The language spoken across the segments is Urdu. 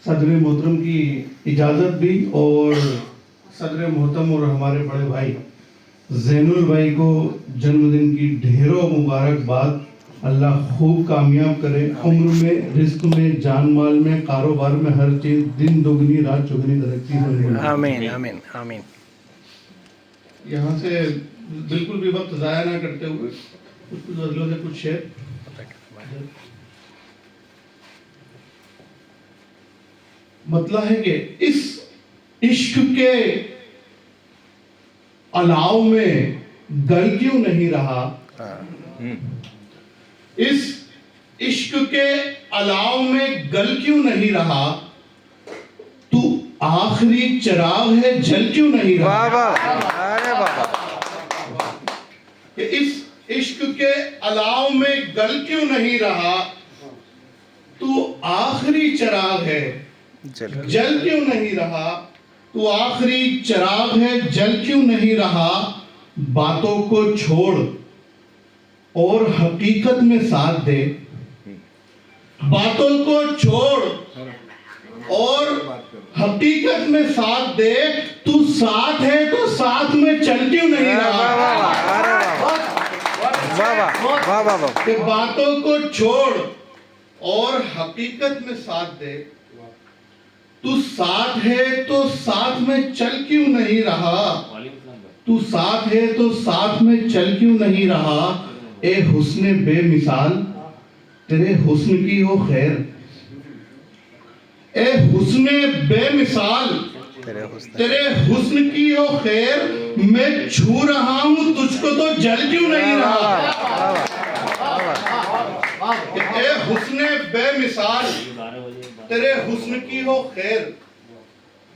صدر محترم کی اجازت بھی اور صدر محترم اور ہمارے بڑے بھائی زین البھائی کو جنم دن کی ڈھیروں مبارکباد. اللہ خوب کامیاب کرے, عمر میں, رزق میں, جان مال میں, کاروبار میں, ہر چیز دن دگنی رات چگنی ترقی ہو. آمین آمین آمین. یہاں سے بالکل بھی وقت ضائع نہ کرتے ہوئے کچھ غزلوں سے کچھ شعر. مطلب ہے کہ اس عشق کے الاؤ میں گل کیوں نہیں رہا, اس عشق کے الاؤ میں گل کیوں نہیں رہا, تو آخری چراغ ہے جل کیوں نہیں رہا. کہ اس عشق کے الاؤ میں گل کیوں نہیں رہا, تو آخری چراغ ہے جل کیوں نہیں رہا, تو آخری چراغ ہے جل کیوں نہیں رہا. باتوں کو چھوڑ اور حقیقت میں ساتھ دے, باتوں کو چھوڑ اور حقیقت میں ساتھ دے, تو ساتھ ہے تو ساتھ میں چل کیوں نہیں رہا. کہ باتوں کو چھوڑ اور حقیقت میں ساتھ دے, تو ساتھ ہے تو ساتھ میں چل کیوں نہیں رہا, تو ساتھ ہے تو ساتھ میں چل کیوں نہیں رہا. اے حسن بے مثال تیرے حسن کی ہو خیر, اے حسن بے مثال تیرے حسن کی ہو خیر, میں چھو رہا ہوں تجھ کو تو جل کیوں نہیں رہا. اے حسن بے مثال تیرے حسن کی ہو خیر,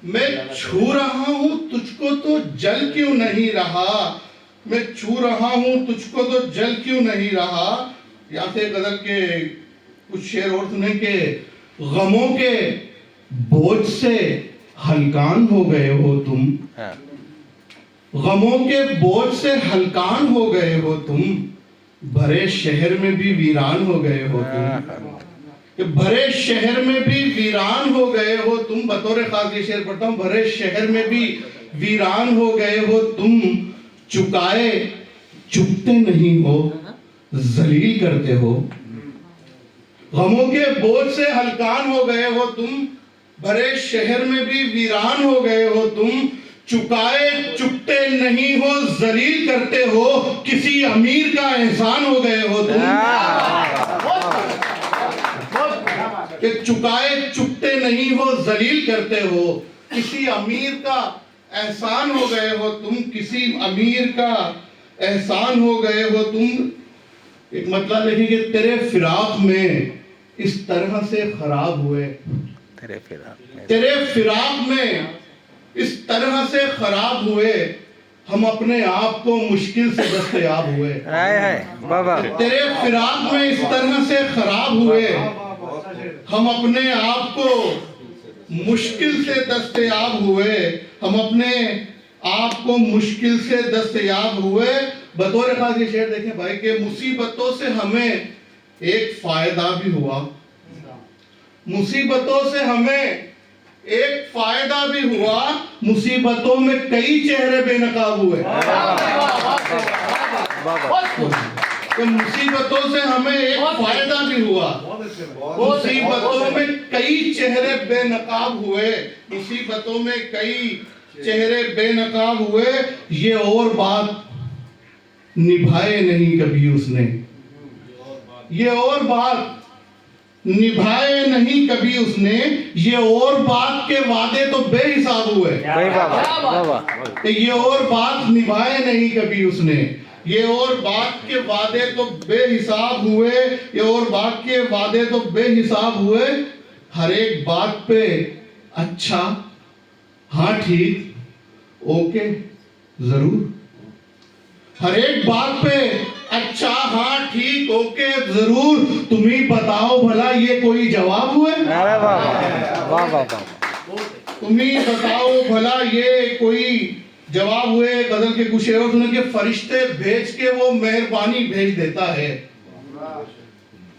میں چھو رہا ہوں تجھ کو تو جل کیوں نہیں رہا, میں چھو رہا ہوں تجھ کو تو جل کیوں نہیں رہا. یا سے غزل کے کچھ شعر اور سنیں کہ غموں کے بوجھ سے ہلکان ہو گئے ہو تم, غموں کے بوجھ سے ہلکان ہو گئے ہو تم, بھرے شہر میں بھی ویران ہو گئے ہو تم, کہ بھرے شہر میں بھی ویران ہو گئے ہو تم. بطور خاص یہ شعر پڑھتا ہوں. بھرے شہر میں بھی ویران ہو گئے ہو تم, چکائے چکتے نہیں ہو ذلیل کرتے ہو. غموں کے بوجھ سے ہلکان ہو گئے ہو تم, بھرے شہر میں بھی ویران ہو گئے ہو تم, چکائے چکتے نہیں ہو ذلیل کرتے ہو, کسی امیر کا احسان ہو گئے ہو تم. کہ چکائے چکتے نہیں ہو ذلیل کرتے ہو, کسی امیر کا احسان ہو گئے ہو تم, کسی امیر کا احسان ہو گئے ہو تم. ایک مطلب لکھیں کہ تیرے فراق میں اس طرح سے خراب ہوئے, تیرے فراق میں اس طرح سے خراب ہوئے, ہم اپنے آپ کو مشکل سے دستیاب ہوئے. تیرے فراق میں اس طرح سے خراب ہوئے, ہم اپنے آپ کو مشکل سے دستیاب ہوئے, ہم اپنے آپ کو مشکل سے دستیاب ہوئے. بطور خاص یہ شعر دیکھیں بھائی کہ مصیبتوں سے ہمیں ایک فائدہ بھی ہوا, مصیبتوں سے ہمیں ایک فائدہ بھی ہوا, مصیبتوں میں کئی چہرے بے نقاب ہوئے. کہ مصیبتوں سے ہمیں ایک فائدہ بھی ہوا, مصیبتوں میں کئی چہرے بے نقاب ہوئے, مصیبتوں میں کئی چہرے بے نقاب ہوئے. یہ اور بات نبھائے نہیں کبھی اس نے, یہ اور بات نبھائے نہیں کبھی اس نے, یہ اور بات کے وعدے تو بے حساب ہوئے. یہ اور بات نبھائے نہیں کبھی اس نے, یہ اور بات کے وعدے تو بے حساب ہوئے, یہ اور بات کے وعدے تو بے حساب ہوئے. ہر ایک بات پہ اچھا ہاں ٹھیک اوکے ضرور, ہر ایک بات پہ اچھا ہاں ٹھیک اوکے ضرور, تم ہی بتاؤ بھلا یہ کوئی جواب ہوئے. تم ہی بتاؤ بھلا یہ کوئی جواب ہوئے. غزل کے کچھ شعر سنیں کہ فرشتے بھیج کے وہ مہربانی بھیج دیتا ہے,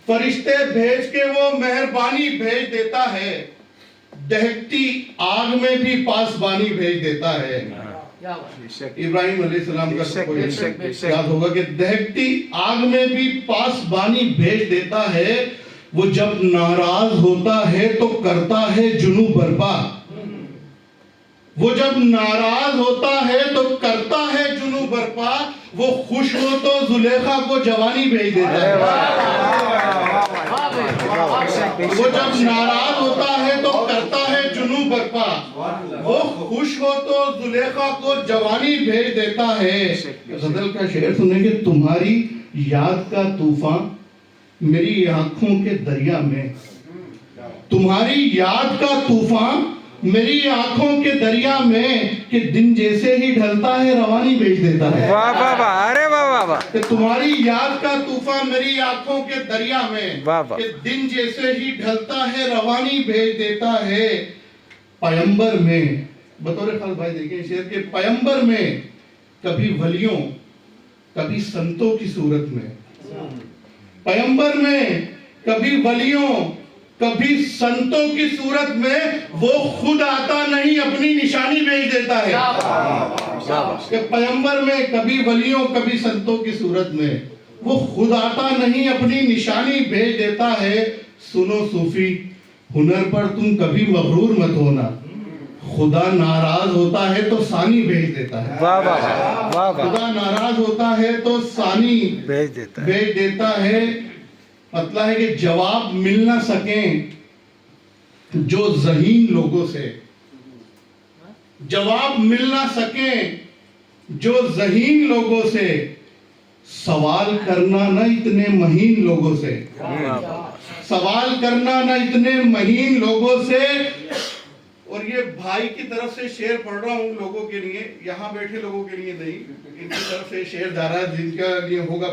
فرشتے بھیج کے وہ مہربانی بھیج دیتا ہے, دہتی آگ میں بھی پاسبانی بھیج دیتا ہے. ابراہیم علیہ السلام کا سب کو یاد ہوگا کہ دہتی آگ میں بھی پاسبانی بھیج دیتا ہے. وہ جب ناراض ہوتا ہے تو کرتا ہے جنوں برپا. وہ جب ناراض ہوتا ہے تو کرتا ہے جنوں برپا. وہ خوش ہو تو زلیخا کو جوانی بھیج دیتا ہے. وہ جب ناراض ہوتا ہے تو کرتا ہے جنوں برپا. وہ خوش ہو تو زلیخا کو جوانی بھیج دیتا ہے. غزل کا شعر سنیں گے. تمہاری یاد کا طوفان میری آنکھوں کے دریا میں. تمہاری یاد کا طوفان میری آنکھوں کے دریا میں. کہ دن جیسے ہی ڈھلتا ہے روانی بھیج دیتا ہے. واہ واہ واہ، ارے واہ واہ واہ. کہ تمہاری یاد کا طوفان میری آنکھوں کے دریا میں. واہ واہ. کہ دن جیسے ہی ڈھلتا ہے روانی بھیج دیتا ہے. پیمبر میں بطور خاص بھائی دیکھیں شعر کے پیمبر میں کبھی ولیوں کبھی سنتوں کی صورت میں. پیمبر میں کبھی ولیوں کبھی سنتوں کی صورت میں. وہ خود آتا نہیں اپنی نشانی بھیج دیتا ہے. کہ پیمبر میں کبھی ولیوں کبھی سنتوں کی صورت میں. وہ خود آتا نہیں اپنی نشانی بھیج دیتا ہے. سنو صوفی ہنر پر تم کبھی مغرور مت ہونا. خدا ناراض ہوتا ہے تو ثانی بھیج دیتا ہے. واہ واہ واہ واہ. خدا ناراض ہوتا ہے تو ثانی بھیج دیتا ہے. بھیج دیتا ہے. مطلب ہے کہ جواب مل نہ سکیں جو ذہین لوگوں سے. جواب مل نہ سکیں جو ذہین لوگوں سے. سوال کرنا نہ اتنے مہین لوگوں سے. سوال کرنا نہ اتنے مہین لوگوں سے. اور یہ بھائی کی طرف سے شعر پڑھ رہا ہوں لوگوں کے لیے, یہاں بیٹھے لوگوں کے لیے نہیں, ان کی طرف سے شعر جا رہا ہے جن کا لیے ہوگا